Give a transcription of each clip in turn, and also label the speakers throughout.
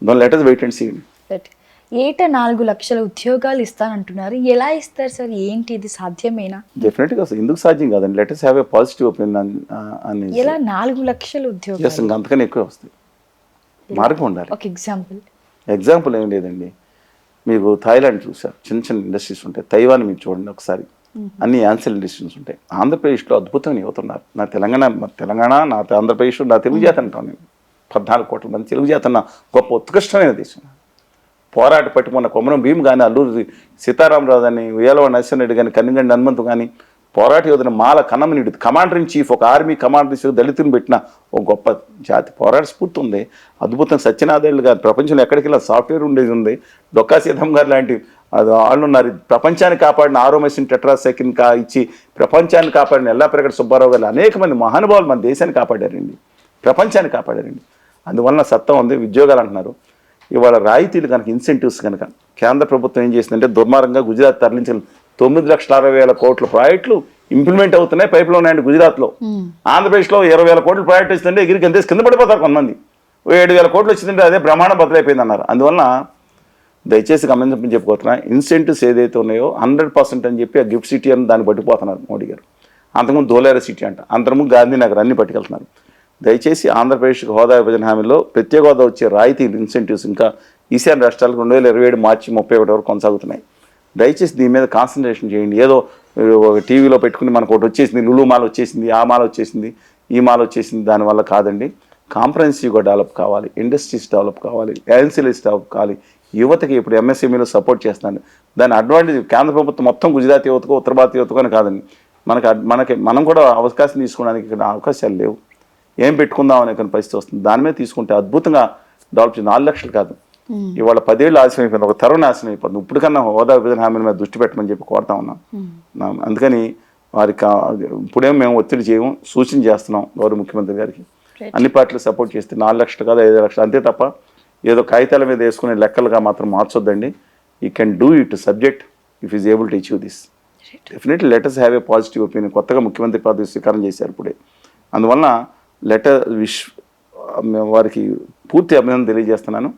Speaker 1: Don't let us wait and see.
Speaker 2: ఏటా 4 లక్షల ఉద్యోగాలు ఇస్తానంటున్నారు. ఎలా ఇస్తారు సార్? ఏంటి ఇది సాధ్యమేనా?
Speaker 1: డెఫినెట్గా ఎందుకు సాధ్యం కాదండి. Let us have a positive opinion అని.
Speaker 2: ఎలా 4 లక్షల ఉద్యోగాలు?
Speaker 1: ఇంకా అంతకన్నా ఎక్కువ వస్తాయి. మార్గం ఉండాలి.
Speaker 2: ఒక
Speaker 1: ఎగ్జాంపుల్ ఏం లేదండి. మీకు థాయిలాండ్ చూసారు, చిన్న చిన్న ఇండస్ట్రీస్ ఉంటాయి. తైవాన్ మీరు చూడండి ఒకసారి, అన్ని యాన్సెల్ ఇండస్ట్రీస్ ఉంటాయి. ఆంధ్రప్రదేశ్లో అద్భుతమైన యువత ఉన్నారు. నా తెలంగాణ నా ఆంధ్రప్రదేశ్ నా తెలుగు జాతి అంటాను నేను. 14 కోట్ల మంది తెలుగు జాతి అన్న గొప్ప ఉత్కృష్టమైన దేశం. పోరాట పట్టుకున్న కొమరం భీమ్ కానీ, అల్లూరి సీతారామరాజు అని, ఉయ్యాలవాడ నరసింహారెడ్డి కానీ, కన్నిగండి హనుమంతు కానీ, పోరాట యోధన మాల కన్నమనిడు కమాండర్ ఇన్ చీఫ్, ఒక ఆర్మీ కమాండర్ ఇన్ చీఫ్, దళితుని పెట్టిన ఒక గొప్ప జాతి. పోరాట స్ఫూర్తి ఉంది. అద్భుతం. సత్యనాథేళ్ళు గారు ప్రపంచంలో ఎక్కడికి వెళ్ళిన సాఫ్ట్వేర్ ఉండేది ఉంది. డొక్కా సీతం గారు లాంటి వాళ్ళు ఉన్నారు. ప్రపంచాన్ని కాపాడిన ఆరోమేషన్ టెట్రాసైకిన్ ఇచ్చి ప్రపంచాన్ని కాపాడిన ఎల్లాప్రగడ సుబ్బారావు గారు అనేక మంది మహానుభావులు మన దేశాన్ని కాపాడారండి, ప్రపంచాన్ని కాపాడారండి. అందువలన సత్తా ఉంది. ఉద్యోగాలు అంటున్నారు. ఇవాళ రాయితీలు కనుక, ఇన్సెంటివ్స్ కనుక కేంద్ర ప్రభుత్వం ఏం చేసిందంటే దుర్మార్గంగా గుజరాత్ తరలించిన 9,60,000 కోట్ల ప్రాజెక్టులు ఇంప్లిమెంట్ అవుతున్నాయి. పైపులో ఉన్నాయండి గుజరాత్లో. ఆంధ్రప్రదేశ్లో 20,000 కోట్ల ప్రాజెక్ట్ వచ్చిందంటే ఎగిరికి అంతే కింద పడిపోతారు కొంతమంది. 7,000 కోట్లు వచ్చిందంటే అదే బ్రహ్మాండం బదులైపోయింది అన్నారు. అందువలన దయచేసి గమనించమని చెప్పుకోతున్నా, ఇన్సెంటివ్స్ ఏదైతే ఉన్నాయో 100% అని చెప్పి ఆ గిఫ్ట్ సిటీ అని దాన్ని పట్టిపోతున్నారు మోడీ గారు. అంతకుముందు ధోలేరా సిటీ అంట, అంతకుముందు గాంధీనగర్ అన్ని పట్టుకెళ్తున్నారు. దయచేసి ఆంధ్రప్రదేశ్కి హోదా విభజన హామీలో ప్రత్యేక హోదా వచ్చే రాయితీలు, ఇన్సెంటివ్స్ ఇంకా ఈశాన్య రాష్ట్రాలకు 2027 మార్చి 31 వరకు కొనసాగుతున్నాయి. దయచేసి దీని మీద కాన్సన్ట్రేషన్ చేయండి. ఏదో టీవీలో పెట్టుకుని మనకు ఒకటి వచ్చేసింది, లులు మాల వచ్చేసింది, ఆ మాల వచ్చేసింది, ఈ మాల వచ్చేసింది, దానివల్ల కాదండి. కాంప్రహెన్సివ్గా డెవలప్ కావాలి, ఇండస్ట్రీస్ డెవలప్ కావాలి, ఎన్సిఎల్ఎస్ డెవలప్ కావాలి. యువతకి ఇప్పుడు ఎంఎస్ఎంఈలో సపోర్ట్ చేస్తాను. దాని అడ్వాంటేజ్ కేంద్ర ప్రభుత్వం మొత్తం గుజరాత్ యువతకు, ఉత్తర భారత యువతకు అని కాదండి. మనం కూడా అవకాశం తీసుకోవడానికి ఇక్కడ అవకాశాలు లేవు. ఏం పెట్టుకుందాం అనే కొన్ని పరిస్థితి వస్తుంది. దాని మీద తీసుకుంటే అద్భుతంగా డెవలప్ చేసి 4 లక్షలు కాదు, ఇవాళ 10 ఏళ్ళు ఆలస్యం అయిపోయింది, ఒక తరం నాశనం అయిపోతుంది. ఇప్పుడు కన్నా హోదా విభజన హామీల మీద దృష్టి పెట్టమని చెప్పి కోరుతా ఉన్నాం. అందుకని వారికి ఇప్పుడేం మేము ఒత్తిడి చేయము, సూచన చేస్తున్నాం గౌరవ ముఖ్యమంత్రి గారికి. అన్ని పార్టీలు సపోర్ట్ చేస్తే 4 లక్షలు కాదు 5 లక్షలు అంతే తప్ప ఏదో కాగితాల మీద వేసుకునే లెక్కలుగా మాత్రం మార్చొద్దండి. You can do it subject if is able to achieve this. Definitely let us have a positive opinion. కొత్తగా ముఖ్యమంత్రి పదవి స్వీకారం చేశారు ఇప్పుడే. అందువలన వారికి పూర్తి అభినందన తెలియజేస్తున్నాను.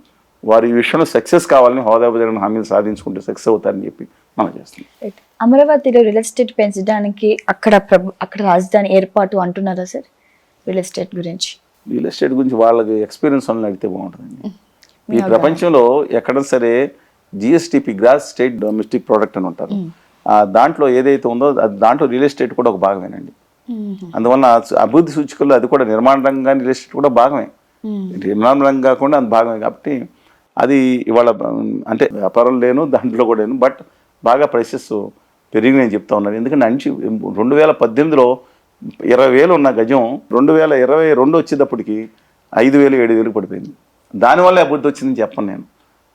Speaker 1: వారు ఈ విషయంలో సక్సెస్ కావాలని, హోదా విభజన హామీలు సాధించుకుంటే సక్సెస్ అవుతారని చెప్పి మనం చేస్తున్నాం.
Speaker 2: అమరావతిలో రియల్ ఎస్టేట్ పెంచడానికి అక్కడ రాజధాని ఏర్పాటు అంటున్నారా సార్? రియల్ ఎస్టేట్ గురించి
Speaker 1: వాళ్ళకి ఎక్స్పీరియన్స్ వాళ్ళని అడిగితే బాగుంటుందండి. ఈ ప్రపంచంలో ఎక్కడ సరే GSDP, gross state domestic product అని ఉంటారు. దాంట్లో ఏదైతే ఉందో దాంట్లో రియల్ ఎస్టేట్ కూడా ఒక భాగమేనండి. అందువల్ల అభివృద్ధి సూచికల్లో అది కూడా నిర్మాణ రంగంగా రియల్ ఎస్టేట్ కూడా భాగమే. నిర్మాణ రంగం కాకుండా అది భాగమే. కాబట్టి అది ఇవాళ అంటే వ్యాపారం లేను, దాంట్లో కూడా లేను, బట్ బాగా ప్రైసెస్ పెరిగి నేను చెప్తా ఉన్నాను. ఎందుకంటే 2018లో 20,000 ఉన్న గజం 2022 వచ్చేటప్పటికి 5,000, 7,000 పడిపోయింది. దానివల్ల అభివృద్ధి వచ్చిందని చెప్పను నేను.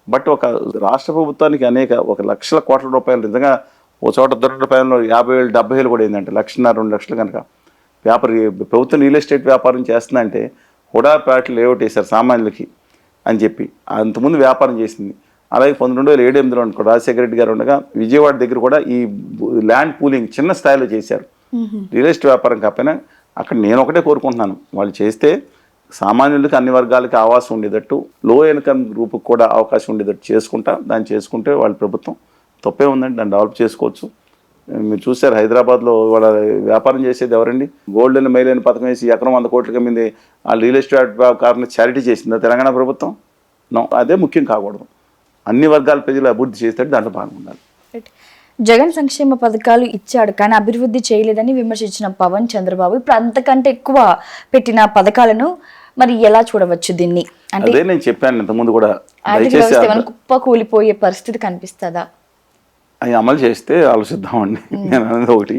Speaker 1: బట్ ఒక రాష్ట్ర ప్రభుత్వానికి 1 లక్షల కోట్ల రూపాయలు నిజంగా ఓ చోట దొరకడంలో 50,000, 70,000 కూడా అయిందంటే 1,50,000, 2 లక్షలు కనుక ప్రభుత్వం రియల్ ఎస్టేట్ వ్యాపారం చేస్తుందంటే హుడా ప్లాట్లు లేఅవుట్ వేశారు సామాన్యులకి అని చెప్పి. అంతకుముందు వ్యాపారం చేసింది. అలాగే 2007-8లో అనుకో రాజశేఖర రెడ్డి గారు ఉండగా విజయవాడ దగ్గర కూడా ఈ ల్యాండ్ పూలింగ్ చిన్న స్థాయిలో చేశారు. రియల్ ఎస్టేట్ వ్యాపారం కాకపోయినా అక్కడ నేను ఒకటే కోరుకుంటున్నాను, వాళ్ళు చేస్తే సామాన్యులకి అన్ని వర్గాలకి ఆవాసం ఉండేటట్టు, లో ఇన్కమ్ గ్రూప్కి కూడా అవకాశం ఉండేటట్టు దాన్ని చేసుకుంటే వాళ్ళ ప్రభుత్వం తప్పే ఉందండి, దాన్ని డెవలప్ చేసుకోవచ్చు. మీరు చూసారు హైదరాబాద్లో వాళ్ళ వ్యాపారం చేసేది ఎవరండి? గోల్డెన్ మైల్ అని పథకం వేసి ఎకరం 100 కోట్ల మీద ఆ రియల్ ఎస్టేట్ వ్యాపారం చారిటీ చేసిందా తెలంగాణ ప్రభుత్వం? నో, అదే ముఖ్యం కాకూడదు. అన్ని వర్గాల ప్రజలు అభివృద్ధి చేస్తే దాంట్లో భాగం ఉండాలి.
Speaker 2: జగన్ సంక్షేమ పథకాలు ఇచ్చాడు కానీ అభివృద్ధి చేయలేదని విమర్శించిన పవన్ చంద్రబాబు ఇప్పుడు అంతకంటే ఎక్కువ పెట్టిన పథకాలను మరి ఎలా చూడవచ్చు దీన్ని?
Speaker 1: అంటే నేను చెప్పాను ఇంతకుముందు కూడా,
Speaker 2: కుప్ప కూలిపోయే పరిస్థితి కనిపిస్తుందా?
Speaker 1: అవి అమలు చేస్తే ఆలోచిద్దామండి. నేను అనేది ఒకటి,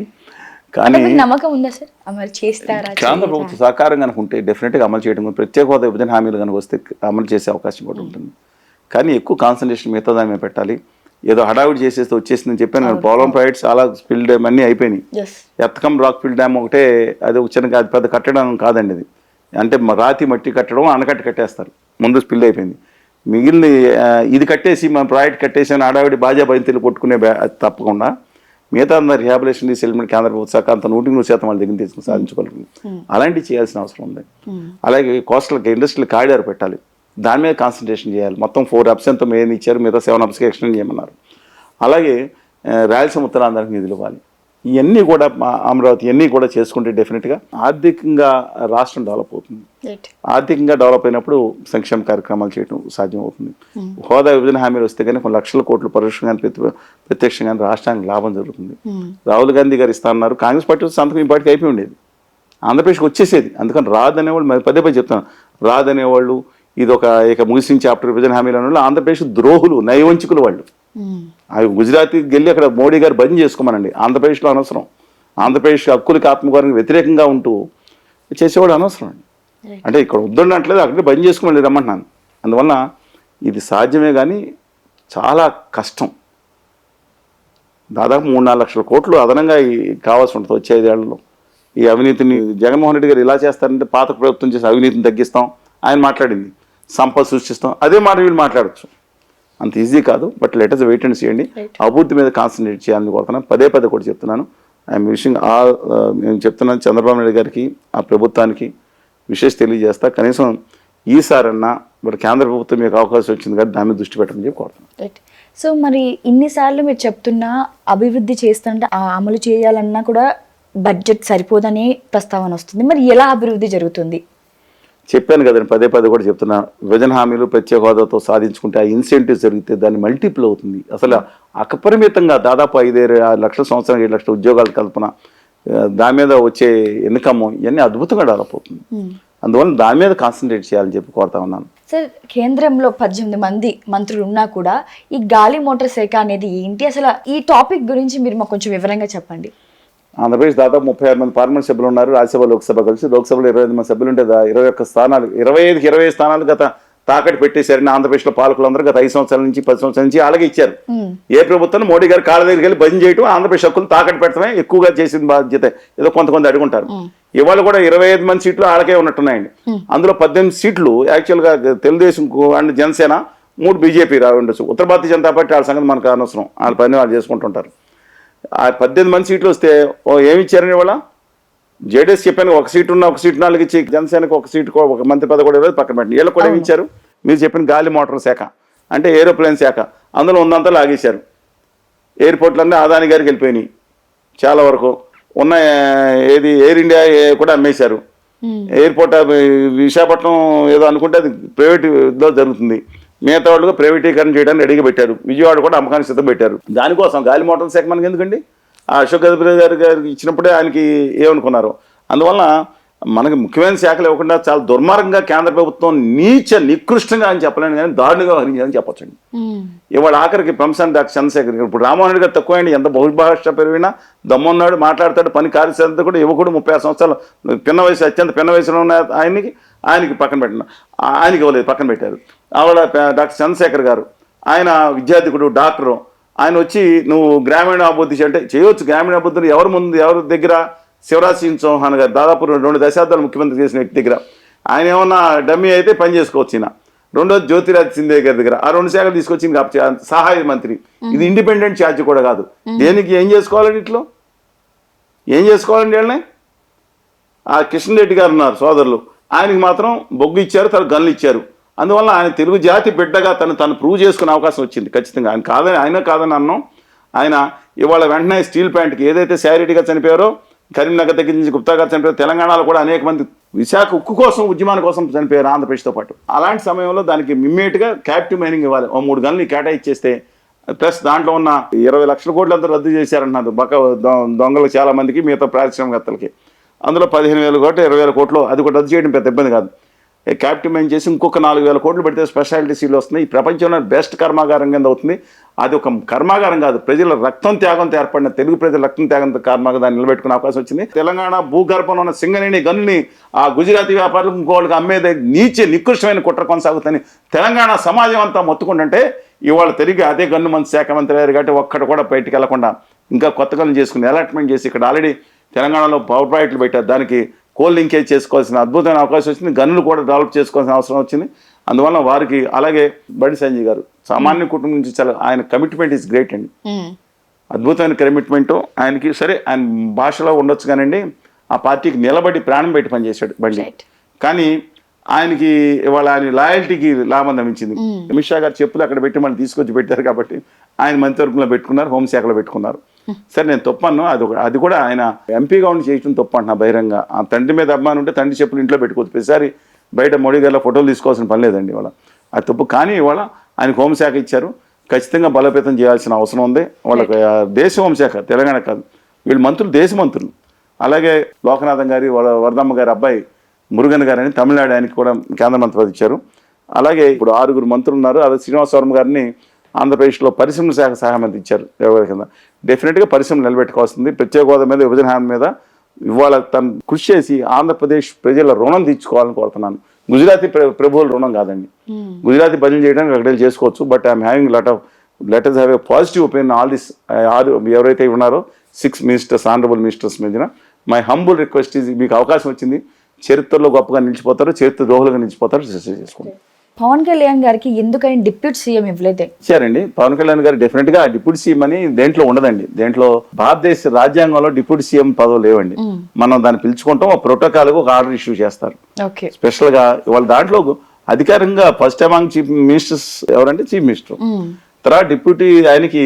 Speaker 1: కానీ
Speaker 2: నమ్మకం ఉందా సార్ అమలు చేస్తారా?
Speaker 1: కేంద్ర ప్రభుత్వ సహకారం కనుక ఉంటే డెఫినెట్గా అమలు చేయడం, ప్రత్యేక హోదా విభజన హామీలు కనుక వస్తే అమలు చేసే అవకాశం కూడా ఉంటుంది. కానీ ఎక్కువ కాన్సన్ట్రేషన్ మిగతా దాని మీద పెట్టాలి. ఏదో హడావిడి చేసేస్తే వచ్చేసిందని చెప్పాను. పోలవరం ప్రాజెక్ట్ చాలా స్పిల్ డ్యామ్ అన్నీ అయిపోయినాయి. ఎత్తకం రాక్ ఫిల్ డ్యామ్ ఒకటే, అది చిన్న అది పెద్ద కట్టడం కాదండి. అది అంటే రాతి మట్టి కట్టడం, ఆనకట్ట కట్టేస్తారు, ముందు స్పిల్ అయిపోయింది. మిగిలిన ఇది కట్టేసి మన ప్రాజెక్ట్ కట్టేసి అని హడావిడి బాజా బయలు కొట్టుకునే అది తప్పకుండా మిగతా రిహాబిలేషన్ సెటిల్మెంట్ కేంద్ర ప్రభుత్వ శాఖ అంత 100% వాళ్ళ దగ్గర తీసుకుని సాధించుకోగలుగుతుంది. అలాంటివి చేయాల్సిన అవసరం ఉంది. అలాగే కోస్టల్ ఇండస్ట్రియల్ కారిడార్ పెట్టాలి. దాని మీద కాన్సన్ట్రేషన్ చేయాలి. మొత్తం 4 hubs ఎంతో మెయిన్ ఇచ్చారు, మిగతా 7 hubsకి ఎక్స్టెండ్ చేయమన్నారు. అలాగే రాయలసీమ ఉత్తరాంధ్రానికి నిధులు ఇవ్వాలి. ఇవన్నీ కూడా అమరావతి ఇవన్నీ కూడా చేసుకుంటే డెఫినెట్గా ఆర్థికంగా రాష్ట్రం డెవలప్ అవుతుంది. ఆర్థికంగా డెవలప్ అయినప్పుడు సంక్షేమ కార్యక్రమాలు చేయడం సాధ్యమవుతుంది. హోదా విభజన హామీలు వస్తే కానీ కొన్ని లక్షల కోట్లు పరోక్షంగా ప్రత్యక్షంగా రాష్ట్రానికి లాభం జరుగుతుంది. రాహుల్ గాంధీ గారు ఇస్తా అన్నారు, కాంగ్రెస్ పార్టీ సంతకం ఈ పార్టీకి అయిపోయి ఉండేది, ఆంధ్రప్రదేశ్కి వచ్చేసేది. అందుకని రాదనేవాళ్ళు మరి పదే చెప్తాను, రాదనేవాళ్ళు ఇది ఇక ముగిసిన చాప్టర్ విభజన హామీలు అనేవాళ్ళు ఆంధ్రప్రదేశ్ ద్రోహులు, నయవంచికులు వాళ్ళు. అవి గుజరాత్కి వెళ్ళి అక్కడ మోడీ గారు బంద్ చేసుకోమనండి, ఆంధ్రప్రదేశ్లో అనవసరం. ఆంధ్రప్రదేశ్ హక్కులకి ఆత్మగౌరవానికి వ్యతిరేకంగా ఉంటూ చేసేవాడు అనవసరం అండి. అంటే ఇక్కడ వద్దున్నట్లేదు, అక్కడే బంద్ చేసుకోమని రమ్మంటున్నాను. అందువల్ల ఇది సాధ్యమే కానీ చాలా కష్టం. దాదాపు 3-4 లక్షల కోట్లు అదనంగా కావాల్సి ఉంటుంది వచ్చే 5 ఏళ్లలో. ఈ అవినీతిని జగన్మోహన్ రెడ్డి గారు ఇలా చేస్తారంటే పాత ప్రభుత్వం చేసి అవినీతిని తగ్గిస్తాం ఆయన మాట్లాడింది, సంపద సృష్టిస్తాం, అదే మాట వీళ్ళు మాట్లాడచ్చు. అంత ఈజీ కాదు. But let us wait and చేయండి. అభివృద్ధి మీద కాన్సన్ట్రేట్ చేయాలని కోరుతున్నాను. పదే కూడా చెప్తున్నాను. ఐఎమ్ విషింగ్ నేను చెప్తున్నాను చంద్రబాబు నాయుడు గారికి, ఆ ప్రభుత్వానికి విశేష తెలియజేస్తా. కనీసం ఈసారన్నా మరి కేంద్ర ప్రభుత్వం మీకు అవకాశం వచ్చింది కాబట్టి దాని మీద దృష్టి పెట్టమని చెప్పి కోరుతున్నాను.
Speaker 2: సో మరి ఇన్నిసార్లు మీరు చెప్తున్నా అభివృద్ధి చేస్తుంటే అమలు చేయాలన్నా కూడా బడ్జెట్ సరిపోదనే ప్రస్తావన వస్తుంది. మరి ఎలా అభివృద్ధి జరుగుతుంది?
Speaker 1: చెప్పాను కదండి, పదే కూడా చెప్తున్నా. విభజన హామీలు ప్రత్యేక హోదాతో సాధించుకుంటే ఆ ఇన్సెంటివ్ జరిగితే దాన్ని మల్టిపుల్ అవుతుంది. అసలు అపరిమితంగా దాదాపు 5-6 లక్షల సంవత్సరానికి 7 లక్షల ఉద్యోగాల కల్పన, దాని మీద వచ్చే ఇన్కమ్ ఇవన్నీ అద్భుతంగా డెవలప్ అవుతుంది. అందువల్ల దాని మీద కాన్సన్ట్రేట్ చేయాలని చెప్పి కోరుతా ఉన్నాను.
Speaker 2: సార్, కేంద్రంలో 18 మంది మంత్రులు ఉన్నా కూడా ఈ గాలి మోటార్ శాఖ అనేది ఏంటి? అసలు ఈ టాపిక్ గురించి మీరు మాకు కొంచెం వివరంగా చెప్పండి.
Speaker 1: ఆంధ్రప్రదేశ్ దాదాపు 36 మంది పార్లమెంట్ సభ్యులు ఉన్నారు. రాజ్యసభ లోక్సభ కలిసి లోక్సభలో 25 మంది సభ్యులు ఉంటే 21 స్థానాలు 25కి 20 స్థానాలు గత తాకట్టు పెట్టేశారని ఆంధ్రప్రదేశ్లో పాలకులందరూ గత 5 సంవత్సరాల నుంచి 10 సంవత్సరాల నుంచి అలాగే ఇచ్చారు. ఏ ప్రభుత్వం మోడీ గారు కాళ్ళ దగ్గరికి వెళ్ళి బంద్ చేయడం, ఆంధ్రప్రదేశ్ హక్కులు తాకట్టు పెట్టడమే ఎక్కువగా చేసిన బాధ్యత. ఏదో కొంతమంది అడుగుంటారు. ఇవాళ కూడా 25 మంది సీట్లు ఆడకే ఉన్నట్టున్నాయండి. అందులో 18 సీట్లు యాక్చువల్గా తెలుగుదేశం అండ్ జనసేన, 3 బీజేపీ ఉండొచ్చు. ఉత్తర భారతీయ జనతా పార్టీ వాళ్ళ సంగతి మనకు అనవసరం, వాళ్ళ పని వాళ్ళు చేసుకుంటుంటారు. ఆ 18 మంది సీట్లు వస్తే ఏమి ఇచ్చారని వాళ్ళ జేడీఎస్ చెప్పాను, 1 సీటు ఉన్న 1 సీటు 4 ఇచ్చి జనసేనకు 1 సీటు 1 మంత్రి పదవి కూడా పక్కన పెట్టండి. వీళ్ళకి కూడా ఏమి ఇచ్చారు? మీరు చెప్పిన గాలి మోటార్ శాఖ అంటే ఏరోప్లేన్ శాఖ, అందులో ఉన్నంతా లాగేశారు. ఎయిర్పోర్ట్లన్నీ అదాని గారికి వెళ్ళిపోయినాయి. చాలా వరకు ఉన్న ఏది ఎయిర్ ఇండియా కూడా అమ్మేశారు. ఎయిర్పోర్ట్ విశాఖపట్నం ఏదో అనుకుంటే అది ప్రైవేట్లో జరుగుతుంది. మిగతా వాళ్ళుగా ప్రైవేటీకరణ చేయడానికి రెడీగా పెట్టారు. విజయవాడ కూడా అమ్మకానికి సిద్ధం పెట్టారు. దానికోసం గాలి మోటార్ శాఖ మనకి ఎందుకండి? ఆ అశోక్ గజపతి గారికి ఇచ్చినప్పుడే ఆయనకి ఏమనుకున్నారు. అందువల్ల మనకి ముఖ్యమైన శాఖలు ఇవ్వకుండా చాలా దుర్మార్గంగా కేంద్ర ప్రభుత్వం నికృష్టంగా అని చెప్పలేను కానీ దారుణంగా వహించాలని చెప్పొచ్చండి. ఇవాళ ఆఖరికి ప్రొఫెసర్ డాక్టర్ చంద్రశేఖర్ గారు, ఇప్పుడు రామ్మోహన్ రెడ్డి గారు తక్కువైంది, ఎంత బహుభాష పెరిగినా దమ్మున్నాడు, మాట్లాడతాడు, పని కార్యశాలతో కూడా యువకుడు 36 సంవత్సరాలు అత్యంత పిన్న వయసులో ఉన్న ఆయనకి పక్కన పెట్టిన ఆయనకి ఇవ్వలేదు, పక్కన పెట్టారు. ఆవిడ డాక్టర్ చంద్రశేఖర్ గారు, ఆయన విద్యార్థికుడు, డాక్టరు. ఆయన వచ్చి నువ్వు గ్రామీణ అభివృద్ధి అంటే చేయవచ్చు. గ్రామీణ అభివృద్ధిని ఎవరి దగ్గర? శివరాజ్ సింగ్ చౌహాన్ గారు దాదాపు 2 దశాబ్దాలు ముఖ్యమంత్రి చేసిన వ్యక్తి దగ్గర. ఆయన ఏమన్నా డమ్మీ అయితే పని చేసుకోవచ్చు. ఈయన రెండోది జ్యోతిరాజ్ సింధియా గారి దగ్గర ఆ 2 శాఖలు తీసుకొచ్చింది సహాయ మంత్రి. ఇది ఇండిపెండెంట్ ఛార్జ్ కూడా కాదు. దేనికి ఏం చేసుకోవాలండి? ఇట్లో ఏం చేసుకోవాలండి? వీళ్ళని ఆ కిషన్ రెడ్డి గారు ఉన్నారు సోదరులు, ఆయనకి మాత్రం బొగ్గు ఇచ్చారు, తన గన్లు ఇచ్చారు. అందువల్ల ఆయన తెలుగు జాతి బిడ్డగా తను ప్రూవ్ చేసుకునే అవకాశం వచ్చింది. ఖచ్చితంగా ఆయన కాదని అన్నాం. ఆయన ఇవాళ వెంటనే స్టీల్ ప్లాంట్కి ఏదైతే శారీరకగా చనిపోయారో, కరీంనగర్ దగ్గర నుంచి గుప్తా గారు చనిపోయారు, తెలంగాణలో కూడా అనేక మంది విశాఖ ఉక్కు కోసం ఉద్యమాల కోసం చనిపోయారు ఆంధ్రప్రదేశ్తో పాటు. అలాంటి సమయంలో దానికి ఇమ్మీడియట్గా క్యాప్టివ్ మైనింగ్ ఇవ్వాలి. 3 గన్లు కేటాయిచ్చేస్తే ప్లస్ దాంట్లో ఉన్న 20 లక్షల కోట్లు అంతా రద్దు చేశారన్నారు దొంగలు చాలా మందికి, మిగతా పారిశ్రామికవేత్తలకి. అందులో 15,000 కోట్లు 20,000 కోట్లు అది కూడా రద్దు చేయడం పెద్ద ఇబ్బంది కాదు. క్యాప్టివ్ మైన్ చేసి ఇంకొక 4,000 కోట్లు పెడితే స్పెషాలిటీ సీలు వస్తున్నాయి. ఈ ప్రపంచంలో బెస్ట్ కర్మాగారం కింద అవుతుంది. అది ఒక కర్మాగారం కాదు, ప్రజల రక్తం త్యాగంతో ఏర్పడిన తెలుగు ప్రజల రక్తం త్యాగంతో కర్మాగారం దాన్ని నిలబెట్టుకునే అవకాశం వచ్చింది. తెలంగాణ భూగర్భంలో ఉన్న సింగరేణి గనుల్ని ఆ గుజరాతీ వ్యాపారులకు ఇంకోళ్ళకి అమ్మేదే నికృష్టమైన కుట్ర కొనసాగుతుంది. తెలంగాణ సమాజం అంతా మొత్తుకుంటుంటే ఇవాళ తిరిగి అదే గన్ను మంత్రి శాఖ మంత్రి అయ్యారు కాబట్టి ఒక్కటి కూడా బయటికి వెళ్లకుండా ఇంకా కొత్త గన్ను చేసుకుని అలాట్మెంట్ చేసి ఇక్కడ ఆల్రెడీ తెలంగాణలో పవర్ ప్రాజెక్టులు పెట్టారు. దానికి కోల్ లింకేజ్ చేసుకోవాల్సిన అద్భుతమైన అవకాశం వచ్చింది. గన్నులు కూడా డెవలప్ చేసుకోవాల్సిన అవసరం వచ్చింది. అందువల్ల వారికి అలాగే బండి సంజయ్ గారు సామాన్య కుటుంబం నుంచి చాలా ఆయన కమిట్మెంట్ ఈజ్ గ్రేట్ అండి. అద్భుతమైన కమిట్మెంట్ ఆయనకి. సరే ఆయన భాషలో ఉండొచ్చు కానండి, ఆ పార్టీకి నిలబడి ప్రాణం పెట్టి పనిచేశాడు బండి. కానీ ఆయనకి ఇవాళ ఆయన లాయల్టీకి లాభం లభించింది. అమిత్ షా గారు చెప్పులు అక్కడ పెట్టి మనం తీసుకొచ్చి పెట్టారు కాబట్టి ఆయన మంత్రివర్గంలో పెట్టుకున్నారు, హోంశాఖలో పెట్టుకున్నారు. సరే నేను తప్పను, అది కూడా ఆయన ఎంపీగా ఉండి చేయడం తప్పు అంటున్నా బహిరంగ. ఆ తండ్రి మీద అభిమానం ఉంటే తండ్రి చెప్పులు ఇంట్లో పెట్టుకోవచ్చు, ప్రతిసారి బయట మోడీ గారిలో ఫోటోలు తీసుకోవాల్సిన పని లేదండి ఇవాళ. అది తప్పు. కానీ ఇవాళ ఆయనకు హోంశాఖ ఇచ్చారు, ఖచ్చితంగా బలోపేతం చేయాల్సిన అవసరం ఉంది. వాళ్ళకి దేశ హోంశాఖ, తెలంగాణ కాదు, వీళ్ళు మంత్రులు దేశ మంత్రులు. అలాగే లోకనాథం గారి వరదమ్మ గారి అబ్బాయి మురుగన్ గారు అని తమిళనాడు, ఆయనకి కూడా కేంద్ర మంత్రి పదవి ఇచ్చారు. అలాగే ఇప్పుడు 6 మంత్రులు ఉన్నారు. అదే శ్రీనివాసవరం గారిని ఆంధ్రప్రదేశ్లో పరిశ్రమల శాఖ సహాయ మంత్రి ఇచ్చారు ఎవరి కింద. డెఫినెట్గా పరిశ్రమలు నిలబెట్టుకోవాల్సింది. ప్రత్యేక హోదా మీద, విభజన హామీ మీద ఇవాళ తను కృషి చేసి ఆంధ్రప్రదేశ్ ప్రజల రుణం తీర్చుకోవాలని కోరుతున్నాను. గుజరాతీ ప్రభువుల రుణం కాదండి. గుజరాతీ భజన చేయడానికి అక్కడ చేసుకోవచ్చు, but I'm having letters have a positive opinion all this. ఎవరైతే ఉన్నారో 6 మినిస్టర్స్, ఆనరబుల్ మినిస్టర్స్ మీద మై హంబుల్ రిక్వెస్ట్ ఈజ్, మీకు అవకాశం వచ్చింది, చరిత్రలో గొప్పగా నిలిచిపోతారు, చరిత్ర ద్రోహులుగా నిలిచిపోతారు, చేసుకోండి.
Speaker 2: పవన్ కళ్యాణ్ గారికి ఎందుకని డిప్యూటీ సీఎం ఇవ్వలేదే?
Speaker 1: ఇచ్చారండి. పవన్ కళ్యాణ్ గారు డెఫినెట్ గా డిప్యూటీ సీఎం అని దేంట్లో ఉండదండి. దేంట్లో భారతదేశ రాజ్యాంగంలో డిప్యూటీ సీఎం పదవులు లేవండి. మనం దాన్ని పిలుచుకుంటాం, ఆ ప్రోటోకాల్ ఒక ఆర్డర్ ఇష్యూ చేస్తారు స్పెషల్ గా. వాళ్ళ దాంట్లో అధికారంగా ఫస్ట్ అమాంగ్ చీఫ్ మినిస్టర్స్ ఎవరంటే చీఫ్ మినిస్టర్, తర్వాత డిప్యూటీ, ఆయనకి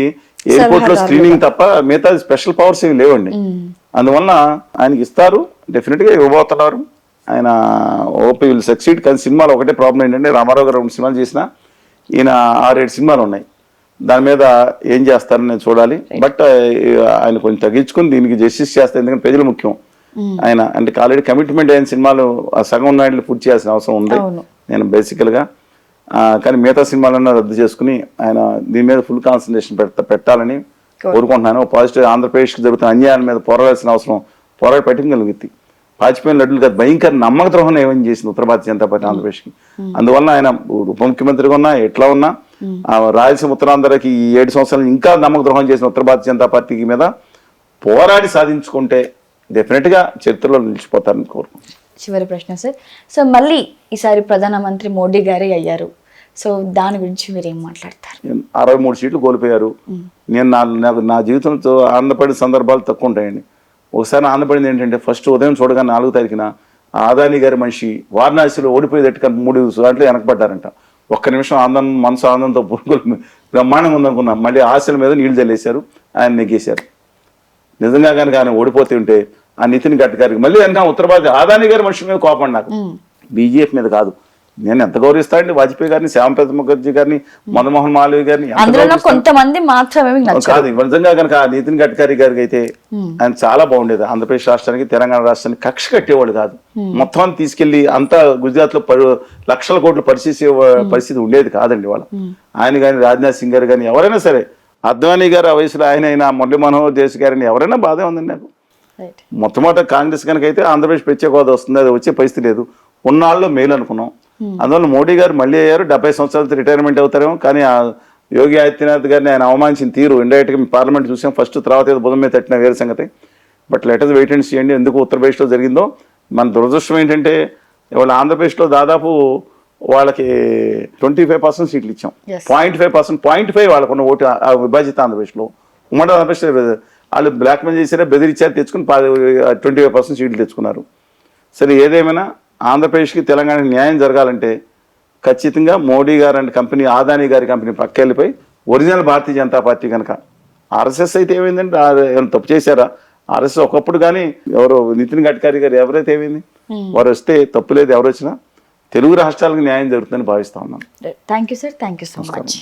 Speaker 1: ఎయిర్పోర్ట్ లో స్క్రీనింగ్ తప్ప మిగతా స్పెషల్ పవర్స్ ఏమి లేవండి. అందువల్ల ఆయనకి ఇస్తారు, డెఫినెట్ గా ఇవ్వబోతున్నారు. ఆయన ఓపీ విల్ సక్సీడ్. కానీ సినిమాలో ఒకటే ప్రాబ్లం ఏంటంటే, రామారావు గారు 2 సినిమాలు చేసినా ఈయన 6-7 సినిమాలు ఉన్నాయి. దాని మీద ఏం చేస్తారని నేను చూడాలి. బట్ ఆయన కొంచెం తగ్గించుకుని దీనికి జస్టిస్ చేస్తారు, ఎందుకంటే ప్రజలు ముఖ్యం. ఆయన అంటే ఆల్రెడీ కమిట్మెంట్ అయిన సినిమాలు సగం నాయుడు పూర్తి చేయాల్సిన అవసరం ఉంది నేను బేసికల్గా. కానీ మిగతా సినిమాలన్నా రద్దు చేసుకుని ఆయన దీని మీద ఫుల్ కాన్సన్ట్రేషన్ పెట్టాలని కోరుకుంటున్నాను. పాజిటివ్ ఆంధ్రప్రదేశ్కి జరుగుతున్న అన్యాయాల మీద పోరాడాల్సిన అవసరం, పోరాడి పెట్టగలిగింది. పాచిపోయిన లడ్డులు కాదు, భయంకర నమ్మక ద్రోహం ఏమని చేసింది ఉత్తర భారతీయ జనతా పార్టీ ఆంధ్రప్రదేశ్కి. అందువల్ల ఆయన ఉప ముఖ్యమంత్రిగా ఉన్నా ఎట్లా ఉన్నా రాయలసీమ ఉత్తరాంధ్రకి ఈ 7 సంవత్సరాలు ఇంకా నమ్మక ద్రోహం చేసిన ఉత్తర భారతీయ జనతా పార్టీకి మీద పోరాడి సాధించుకుంటే డెఫినెట్ గా చరిత్రలో నిలిచిపోతారని కోరుకుంటున్నాను.
Speaker 2: చివరి ప్రశ్న సార్. సో మళ్ళీ ఈసారి ప్రధానమంత్రి మోడీ గారే అయ్యారు, సో దాని గురించి మీరు ఏం మాట్లాడతారు?
Speaker 1: 63 సీట్లు కోల్పోయారు. నేను నా జీవితంతో ఆనందపడిన సందర్భాలు తక్కువ ఉంటాయండి. ఒకసారి ఆనందపడింది ఏంటంటే, ఫస్ట్ ఉదయం చూడగానే 4వ తారీఖున ఆదాని గారి మనిషి వారణాసిలో ఓడిపోయేటట్టు 3 దాంట్లో వెనకబడ్డారంట. ఒక్క నిమిషం మనసు ఆనందంతో పురుగులు బ్రహ్మాండంగా ఉందనుకున్నాం. మళ్ళీ ఆశల మీద నీళ్లు చల్లేశారు, ఆయన నెగ్గేశారు. నిజంగా కనుక ఆయన ఓడిపోతే ఉంటే ఆ నితిన్ గడ్కరీకి మళ్ళీ వెనక ఉత్తర భారత ఆదాని గారి మనిషి మీద కోపం నాకు, బీజేపీ మీద కాదు. నేను ఎంత గౌరవిస్తానండి వాజ్పేయి గారిని, శ్యామప్రసాద్ ముఖర్జీ గారిని, మదన్మోహన్ మాలవీ గారిని.
Speaker 2: కొంతమంది మాత్రమే
Speaker 1: కాదు, నిజంగా కనుక నితిన్ గడ్కరీ గారికి అయితే ఆయన చాలా బాగుండేది. ఆంధ్రప్రదేశ్ రాష్ట్రానికి, తెలంగాణ రాష్ట్రానికి కక్ష కట్టేవాడు కాదు. మొత్తం తీసుకెళ్లి అంతా గుజరాత్ లో లక్షల కోట్లు పరిస్థితి ఉండేది కాదండి వాళ్ళ. ఆయన కానీ, రాజ్నాథ్ సింగ్ గారు కానీ, ఎవరైనా సరే, అద్వానీ గారు ఆ వయసులో ఆయన అయినా, మురళీ మనోహర్ దేశ్ గారిని ఎవరైనా బాధే ఉందండి నాకు. మొట్టమొదట కాంగ్రెస్ కనుక అయితే ఆంధ్రప్రదేశ్ ప్రత్యేక హోదా వస్తుంది, అది వచ్చే పరిస్థితి లేదు. ఉన్నాళ్ళు మేలు అనుకున్నాం. అందువల్ల మోడీ గారు మళ్ళీ అయ్యారు, 70 సంవత్సరాలతో రిటైర్మెంట్ అవుతారేమో. కానీ ఆ యోగి ఆదిత్యనాథ్ గారిని ఆయన అవమానించిన తీరు ఇండైరెక్ట్గా పార్లమెంట్ చూసాం. ఫస్ట్ తర్వాత ఏదో బుధం మీద తట్టిన వేరే సంగతి. But let us wait and see అండి, ఎందుకు ఉత్తరప్రదేశ్లో జరిగిందో. మన దురదృష్టం ఏంటంటే, ఇవాళ ఆంధ్రప్రదేశ్లో దాదాపు వాళ్ళకి 25% సీట్లు ఇచ్చాం. 0.5% వాళ్ళకున్న ఓటు విభజిత ఆంధ్రప్రదేశ్లో. ఉమ్మడి ఆంధ్రప్రదేశ్ వాళ్ళు బ్లాక్మెయిల్ చేశారా, బెదిరించారు, తెచ్చుకుని 25% సీట్లు తెచ్చుకున్నారు. సరే, ఏదేమైనా ఆంధ్రప్రదేశ్కి, తెలంగాణకి న్యాయం జరగాలంటే ఖచ్చితంగా మోడీ గారు అండ్ కంపెనీ, ఆదానీ గారి company పక్కెళ్ళిపోయి original Bharatiya Janata party కనుక, ఆర్ఎస్ఎస్ అయితే ఏమైందంటే ఏమైనా తప్పు చేశారా? ఆర్ఎస్ఎస్ ఒకప్పుడు కానీ ఎవరో నితిన్ గడ్కరీ గారు ఎవరైతే ఏమైంది, వారు వస్తే తప్పులేదు, ఎవరు వచ్చినా తెలుగు రాష్ట్రాలకు న్యాయం జరుగుతుందని భావిస్తా ఉన్నాను.
Speaker 2: Thank you sir, thank you so much.